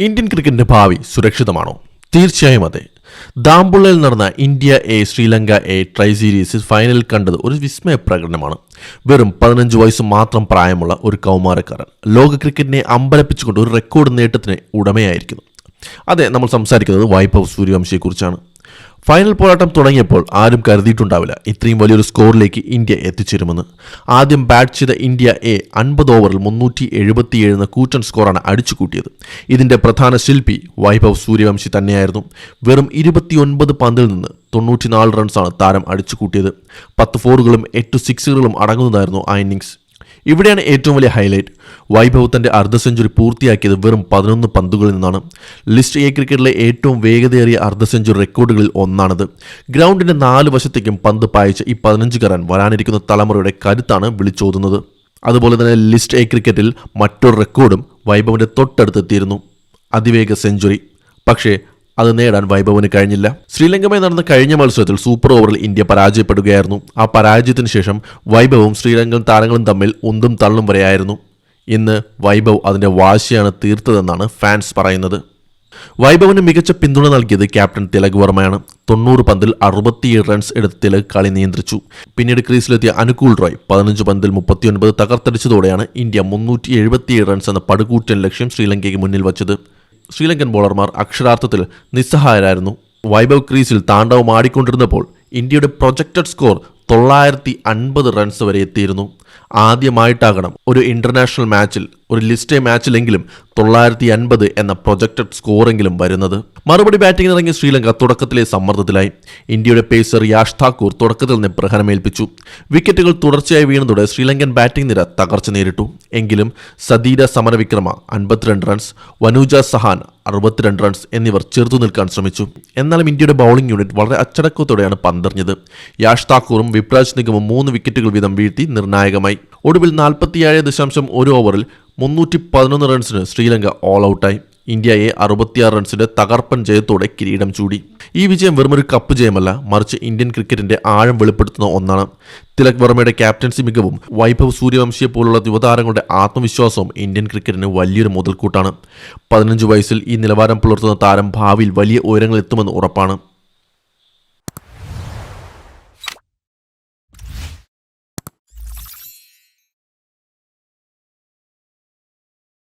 Indian ക്രിക്കറ്റിന്റെ ഭാവി സുരക്ഷിതമാണോ? തീർച്ചയായും അതെ. ദാംബുള്ളയിൽ നടന്ന India A Sri Lanka A try സീരീസിൽ ഫൈനലിൽ കണ്ടത് ഒരു വിസ്മയ പ്രകടനമാണ്. വെറും 15 വയസ്സ് മാത്രം പ്രായമുള്ള ഒരു കൗമാരക്കാരൻ ലോക ക്രിക്കറ്റിനെ അമ്പരപ്പിച്ചുകൊണ്ട് ഒരു റെക്കോർഡ് നേട്ടത്തിന് ഉടമയായിരിക്കുന്നു. അതെ, നമ്മൾ സംസാരിക്കുന്നത് വൈഭവ് സൂര്യവംശിയെക്കുറിച്ചാണ്. ഫൈനൽ പോരാട്ടം തുടങ്ങിയപ്പോൾ ആരും കരുതിയിട്ടുണ്ടാവില്ല ഇത്രയും വലിയൊരു സ്കോറിലേക്ക് ഇന്ത്യ എത്തിച്ചേരുമെന്ന്. ആദ്യം ബാറ്റ് ചെയ്ത ഇന്ത്യ എ 50 ഓവറിൽ 377 എന്ന കൂറ്റൻ സ്കോറാണ് അടിച്ചുകൂട്ടിയത്. ഇതിന്റെ പ്രധാന ശില്പി വൈഭവ് സൂര്യവംശി തന്നെയായിരുന്നു. വെറും 29 പന്തിൽ നിന്ന് 94 റൺസാണ് താരം അടിച്ചുകൂട്ടിയത്. 10 ഫോറുകളും 8 സിക്സുകളും അടങ്ങുന്നതായിരുന്നു ആ ഇന്നിംഗ്സ്. ഇവിടെയാണ് ഏറ്റവും വലിയ ഹൈലൈറ്റ്. വൈഭവ് തന്റെ അർദ്ധ സെഞ്ചുറി പൂർത്തിയാക്കിയത് വെറും 11 പന്തുകളിൽ നിന്നാണ്. ലിസ്റ്റ് എ ക്രിക്കറ്റിലെ ഏറ്റവും വേഗതയേറിയ അർദ്ധ സെഞ്ചുറി റെക്കോർഡുകളിൽ ഒന്നാണത്. ഗ്രൗണ്ടിന്റെ 4 വശത്തേക്കും പന്ത് പായിച്ച ഈ 15കാരൻ വരാനിരിക്കുന്ന തലമുറയുടെ കരുത്താണ് വിളിച്ചോതുന്നത്. അതുപോലെ തന്നെ ലിസ്റ്റ് എ ക്രിക്കറ്റിൽ മറ്റൊരു റെക്കോർഡും വൈഭവിന്റെ തൊട്ടടുത്തെത്തിയിരുന്നു, അതിവേഗ സെഞ്ചുറി. പക്ഷേ അത് നേടാൻ വൈഭവിന് കഴിഞ്ഞില്ല. ശ്രീലങ്കയുമായി നടന്ന കഴിഞ്ഞ മത്സരത്തിൽ സൂപ്പർ ഓവറിൽ ഇന്ത്യ പരാജയപ്പെടുകയായിരുന്നു. ആ പരാജയത്തിന് ശേഷം വൈഭവും ശ്രീലങ്കൻ താരങ്ങളും തമ്മിൽ ഉന്തും തള്ളും വരെയായിരുന്നു. ഇന്ന് വൈഭവ് അതിന്റെ വാശിയാണ് തീർത്തതെന്നാണ് ഫാൻസ് പറയുന്നത്. വൈഭവിന് മികച്ച പിന്തുണ നൽകിയത് ക്യാപ്റ്റൻ തിലക് വർമ്മയാണ്. 90 പന്തിൽ 67 റൺസ് എടുത്ത് തിലക് കളി നിയന്ത്രിച്ചു. പിന്നീട് ക്രീസിലെത്തിയ അനുകൂൽ റോയ് 15 പന്തിൽ 39 തകർത്തടിച്ചതോടെയാണ് ഇന്ത്യ 377 റൺസ് എന്ന പടുകൂറ്റൻ ലക്ഷ്യം ശ്രീലങ്കയ്ക്ക് മുന്നിൽ വച്ചത്. ശ്രീലങ്കൻ ബോളർമാർ അക്ഷരാർത്ഥത്തിൽ നിസ്സഹായരായിരുന്നു. വൈഭവ് ക്രീസിൽ താണ്ഡവം ആടിക്കൊണ്ടിരുന്നപ്പോൾ ഇന്ത്യയുടെ പ്രൊജക്റ്റഡ് സ്കോർ 950 റൺസ് വരെ എത്തിയിരുന്നു. ആദ്യമായിട്ടാകണം ഒരു ഇന്റർനാഷണൽ മാച്ചിൽ, ഒരു ലിസ്റ്റ് എ മാച്ചിലെങ്കിലും 950 എന്ന പ്രൊജക്റ്റഡ് സ്കോറെങ്കിലും വരുന്നത്. മറുപടി ബാറ്റിംഗിന് ഇറങ്ങിയ ശ്രീലങ്ക തുടക്കത്തിലെ സമ്മർദ്ദത്തിലായി. ഇന്ത്യയുടെ പേസർ യാഷ് താക്കൂർ തുടക്കത്തിൽ നിന്ന് പ്രഹരമേൽപ്പിച്ചു. വിക്കറ്റുകൾ തുടർച്ചയായി വീണതോടെ ശ്രീലങ്കൻ ബാറ്റിംഗ് നിര തകർച്ച നേരിട്ടു. എങ്കിലും സദീര സമരവിക്രമ 52 റൺസ്, വനൂജ സഹാൻ 62 റൺസ് എന്നിവർ ചെറുത്തു നിൽക്കാൻ ശ്രമിച്ചു. എന്നാലും ഇന്ത്യയുടെ ബൗളിംഗ് യൂണിറ്റ് വളരെ അച്ചടക്കത്തോടെയാണ് പന്തെറിഞ്ഞത്. യാഷ് താക്കൂറും വിപ്രാജ് നിഗമും 3 വിക്കറ്റുകൾ വീതം വീഴ്ത്തി നിർണായകമായി. ഒടുവിൽ 47.1 ഓവറിൽ 311 റൺസിന് ശ്രീലങ്ക ഓൾ ഔട്ടായി. ഇന്ത്യ എ 66 റൺസിന്റെ തകർപ്പൻ ജയത്തോടെ കിരീടം ചൂടി. ഈ വിജയം വെറുമൊരു കപ്പ് ജയമല്ല, മറിച്ച് ഇന്ത്യൻ ക്രിക്കറ്റിന്റെ ആഴം വെളിപ്പെടുത്തുന്ന ഒന്നാണ്. തിലക് വർമ്മയുടെ ക്യാപ്റ്റൻസി മികവും വൈഭവ് സൂര്യവംശിയെ പോലുള്ള യുവതാരങ്ങളുടെ ആത്മവിശ്വാസവും ഇന്ത്യൻ ക്രിക്കറ്റിന് വലിയൊരു മുതൽക്കൂട്ടാണ്. 15 വയസ്സിൽ ഈ നിലവാരം പുലർത്തുന്ന താരം ഭാവിയിൽ വലിയ ഉയരങ്ങൾ എത്തുമെന്ന് ഉറപ്പാണ്.